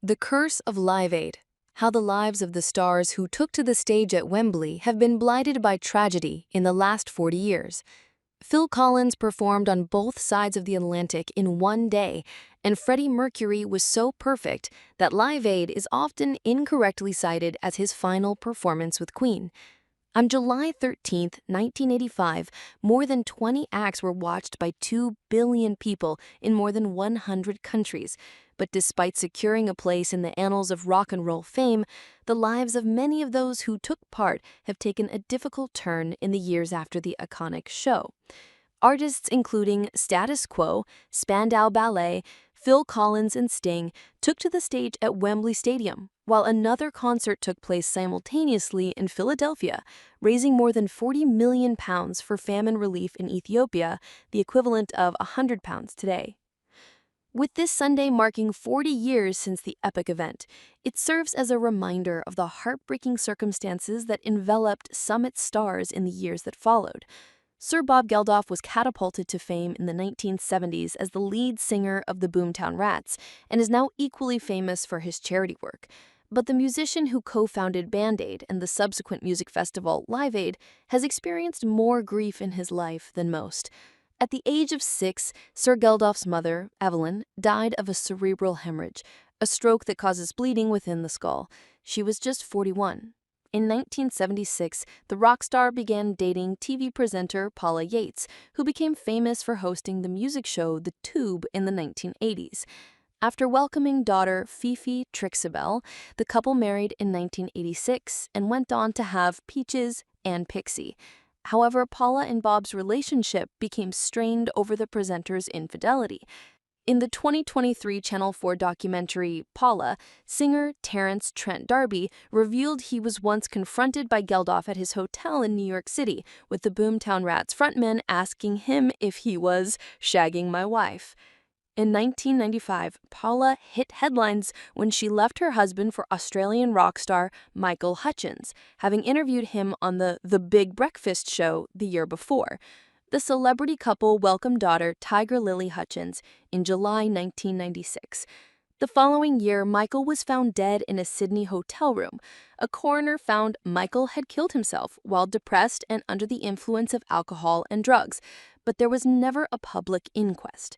The Curse of Live Aid: How the lives of the stars who took to the stage at Wembley have been blighted by tragedy in the last 40 years. Phil Collins performed on both sides of the Atlantic in one day, and Freddie Mercury was so perfect that Live Aid is often incorrectly cited as his final performance with Queen. On July 13, 1985, more than 20 acts were watched by 2 billion people in more than 100 countries. But despite securing a place in the annals of rock and roll fame, the lives of many of those who took part have taken a difficult turn in the years after the iconic show. Artists including Status Quo, Spandau Ballet, Phil Collins, and Sting took to the stage at Wembley Stadium, while another concert took place simultaneously in Philadelphia, raising more than £40 million for famine relief in Ethiopia, the equivalent of £100 today. With this Sunday marking 40 years since the epic event, it serves as a reminder of the heartbreaking circumstances that enveloped Summit stars in the years that followed. Sir Bob Geldof was catapulted to fame in the 1970s as the lead singer of the Boomtown Rats and is now equally famous for his charity work. But the musician who co-founded Band Aid and the subsequent music festival Live Aid has experienced more grief in his life than most. At the age of 6, Sir Geldof's mother, Evelyn, died of a cerebral haemorrhage, a stroke that causes bleeding within the skull. She was just 41. In 1976, the rock star began dating TV presenter Paula Yates, who became famous for hosting the music show The Tube in the 1980s. After welcoming daughter Fifi Trixabel, the couple married in 1986 and went on to have Peaches and Pixie. However, Paula and Bob's relationship became strained over the presenter's infidelity. In the 2023 Channel 4 documentary Paula, singer Terence Trent D'Arby revealed he was once confronted by Geldof at his hotel in New York City, with the Boomtown Rats frontman asking him if he was shagging my wife. In 1995, Paula hit headlines when she left her husband for Australian rock star Michael Hutchene, having interviewed him on the Big Breakfast show the year before. The celebrity couple welcomed daughter Tiger Lily Hutchene in July 1996. The following year, Michael was found dead in a Sydney hotel room. A coroner found Michael had killed himself while depressed and under the influence of alcohol and drugs, but there was never a public inquest.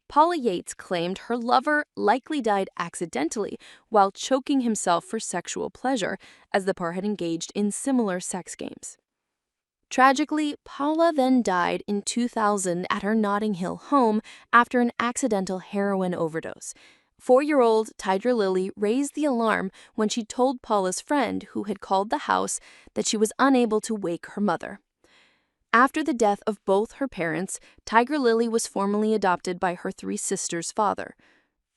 Paula Yates claimed her lover likely died accidentally while choking himself for sexual pleasure, as the pair had engaged in similar sex games. Tragically, Paula then died in 2000 at her Notting Hill home after an accidental heroin overdose. 4-year-old Tiger Lily raised the alarm when she told Paula's friend, who had called the house, that she was unable to wake her mother. After the death of both her parents, Tiger Lily was formally adopted by her 3 sisters' father.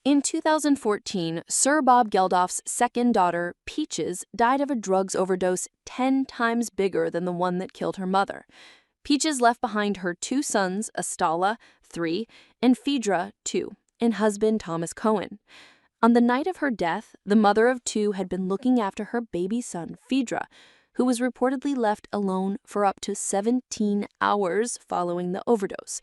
In 2014, Sir Bob Geldof's second daughter, Peaches, died of a drugs overdose 10 times bigger than the one that killed her mother. Peaches left behind her 2 sons, Astala, 3, and Phaedra, 2, and husband Thomas Cohen. On the night of her death, the mother of 2 had been looking after her baby son, Phaedra, who was reportedly left alone for up to 17 hours following the overdose.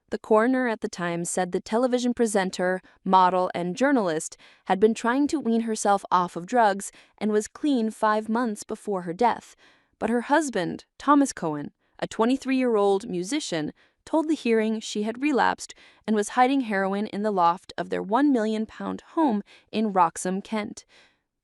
The coroner at the time said the television presenter, model, and journalist had been trying to wean herself off of drugs and was clean 5 months before her death. But her husband, Thomas Cohen, a 23-year-old musician, told the hearing she had relapsed and was hiding heroin in the loft of their £1 million home in Wroxham, Kent.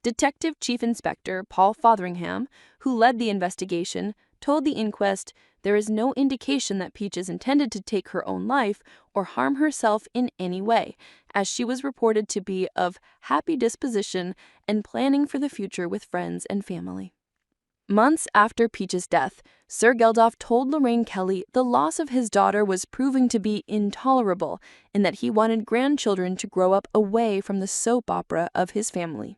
Detective Chief Inspector Paul Fotheringham, who led the investigation, told the inquest there is no indication that Peaches intended to take her own life or harm herself in any way, as she was reported to be of happy disposition and planning for the future with friends and family. Months after Peaches' death, Sir Geldof told Lorraine Kelly the loss of his daughter was proving to be intolerable and that he wanted grandchildren to grow up away from the soap opera of his family.